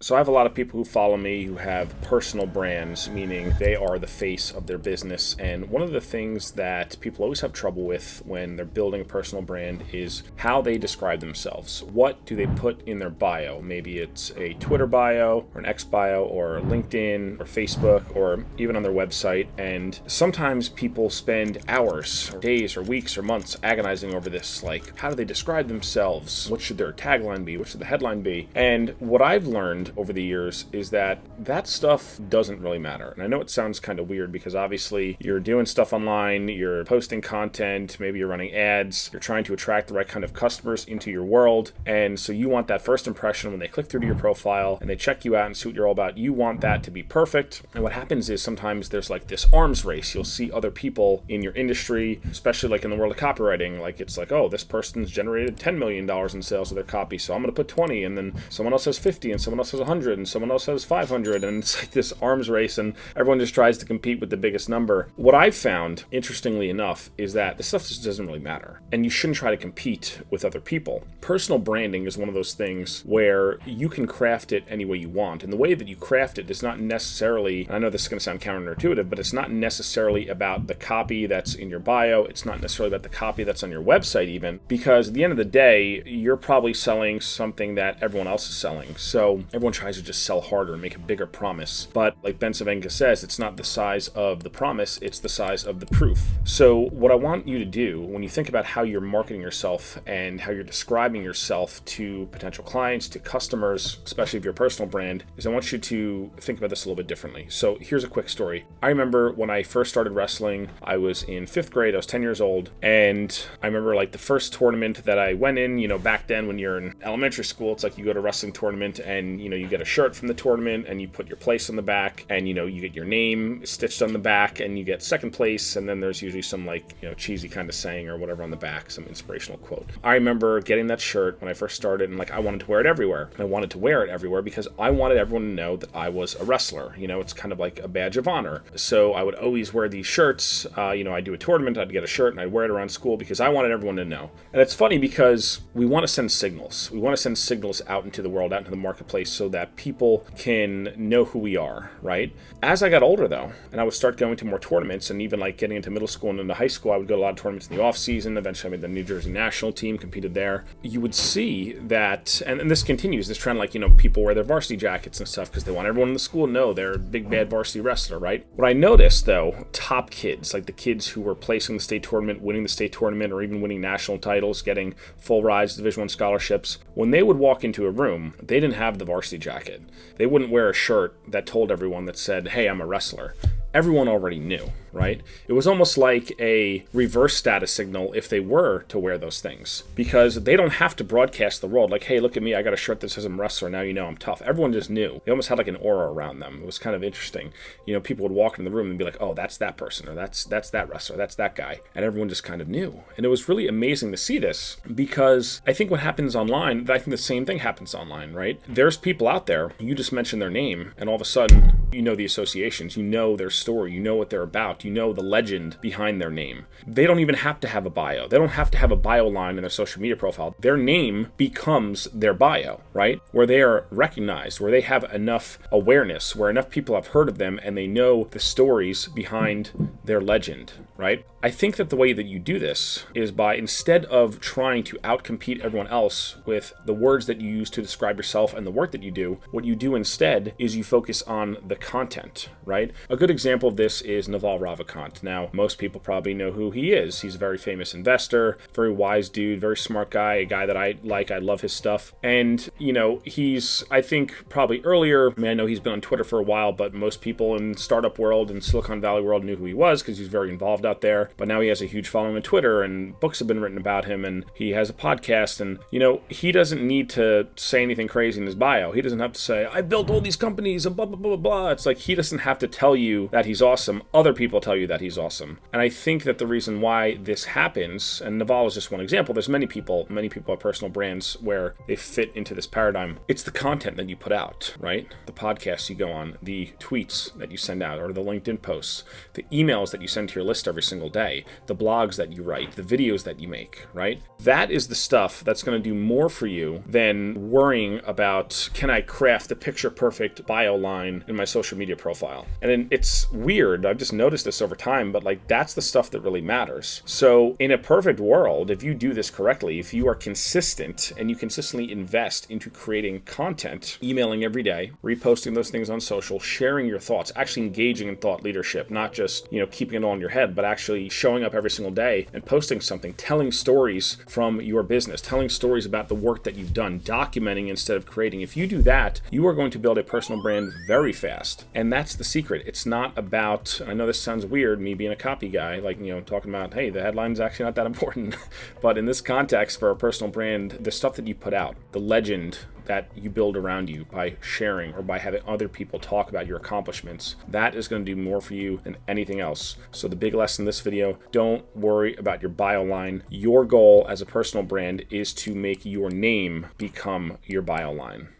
So I have a lot of people who follow me who have personal brands, meaning they are the face of their business. And one of the things that people always have trouble with when they're building a personal brand is how they describe themselves. What do they put in their bio? Maybe it's a Twitter bio or an X bio or LinkedIn or Facebook or even on their website. And sometimes people spend hours or days or weeks or months agonizing over this. Like, how do they describe themselves? What should their tagline be? What should the headline be? And what I've learned over the years is that stuff doesn't really matter. And I know it sounds kind of weird because obviously you're doing stuff online, you're posting content, maybe you're running ads, you're trying to attract the right kind of customers into your world. And so you want that first impression when they click through to your profile and they check you out and see what you're all about, you want that to be perfect. And what happens is sometimes there's like this arms race. You'll see other people in your industry, especially like in the world of copywriting, like it's like, oh, this person's generated $10 million in sales of their copy, so I'm going to put 20, and then someone else has 50 and someone else has 100 and someone else has 500, and it's like this arms race and everyone just tries to compete with the biggest number. What I've found, interestingly enough, is that this stuff just doesn't really matter, and you shouldn't try to compete with other people. Personal branding is one of those things where you can craft it any way you want, and the way that you craft it is not necessarily, I know this is going to sound counterintuitive, but it's not necessarily about the copy that's in your bio, it's not necessarily about the copy that's on your website even, because at the end of the day, you're probably selling something that everyone else is selling, so everyone tries to just sell harder and make a bigger promise. But like Ben Savenga says, it's not the size of the promise, it's the size of the proof. So what I want you to do when you think about how you're marketing yourself and how you're describing yourself to potential clients, to customers, especially if you're a personal brand, is I want you to think about this a little bit differently. So here's a quick story. I remember when I first started wrestling, I was in 5th grade, I was 10 years old, and I remember like the first tournament that I went in, back then when you're in elementary school, it's like you go to a wrestling tournament and, you get a shirt from the tournament and you put your place on the back and, you get your name stitched on the back and you get second place. And then there's usually some cheesy kind of saying or whatever on the back, some inspirational quote. I remember getting that shirt when I first started and I wanted to wear it everywhere. I wanted to wear it everywhere because I wanted everyone to know that I was a wrestler. It's kind of like a badge of honor. So I would always wear these shirts. I'd do a tournament, I'd get a shirt and I'd wear it around school because I wanted everyone to know. And it's funny because we want to send signals. We want to send signals out into the world, out into the marketplace so that people can know who we are, right? As I got older though, and I would start going to more tournaments and even getting into middle school and into high school, I would go to a lot of tournaments in the off season. Eventually I made the New Jersey national team, competed there. You would see that, and this continues, this trend, people wear their varsity jackets and stuff because they want everyone in the school to know they're a big bad varsity wrestler, right? What I noticed though, top kids, like the kids who were placing the state tournament, winning the state tournament, or even winning national titles, getting full rides to Division I scholarships, when they would walk into a room, they didn't have the varsity jacket. They wouldn't wear a shirt that told everyone that said, hey, I'm a wrestler. Everyone already knew, right? It was almost like a reverse status signal if they were to wear those things, because they don't have to broadcast the world like, hey, look at me, I got a shirt that says I'm a wrestler, now you know I'm tough. Everyone just knew. They almost had like an aura around them. It was kind of interesting. People would walk in the room and be like, oh, that's that person, or that's that wrestler, that's that guy. And everyone just kind of knew. And it was really amazing to see this, because I think what happens online, I think the same thing happens online, right? There's people out there, you just mention their name, and all of a sudden, you know the associations, you know their story, you know what they're about, you know the legend behind their name. They don't even have to have a bio. They don't have to have a bio line in their social media profile. Their name becomes their bio, right? Where they are recognized, where they have enough awareness, where enough people have heard of them and they know the stories behind their legend, right? I think that the way that you do this is by, instead of trying to outcompete everyone else with the words that you use to describe yourself and the work that you do, what you do instead is you focus on the content, right? A good example of this is Naval Ravikant. Now, most people probably know who he is. He's a very famous investor, very wise dude, very smart guy, a guy that I like. I love his stuff. And, he's, I think, probably earlier, I know he's been on Twitter for a while, but most people in startup world and Silicon Valley world knew who he was because he's very involved out there. But now he has a huge following on Twitter and books have been written about him and he has a podcast and, he doesn't need to say anything crazy in his bio. He doesn't have to say, I built all these companies and blah, blah, blah, blah, blah. It's like he doesn't have to tell you that he's awesome. Other people tell you that he's awesome. And I think that the reason why this happens, and Naval is just one example, there's many people have personal brands where they fit into this paradigm. It's the content that you put out, right? The podcasts you go on, the tweets that you send out, or the LinkedIn posts, the emails that you send to your list every single day, the blogs that you write, the videos that you make, right? That is the stuff that's going to do more for you than worrying about, can I craft the picture perfect bio line in my social media profile? And then it's weird, I've just noticed this over time, but like that's the stuff that really matters. So in a perfect world, if you do this correctly, if you are consistent and you consistently invest into creating content, emailing every day, reposting those things on social, sharing your thoughts, actually engaging in thought leadership, not just, keeping it all in your head, but actually showing up every single day and posting something, telling stories from your business, telling stories about the work that you've done, documenting instead of creating. If you do that, you are going to build a personal brand very fast. And that's the secret. It's not about, I know this sounds weird, me being a copy guy, like, talking about, hey, the headline's actually not that important. But in this context, for a personal brand, the stuff that you put out, the legend that you build around you by sharing or by having other people talk about your accomplishments, that is going to do more for you than anything else. So the big lesson in this video, don't worry about your bio line. Your goal as a personal brand is to make your name become your bio line.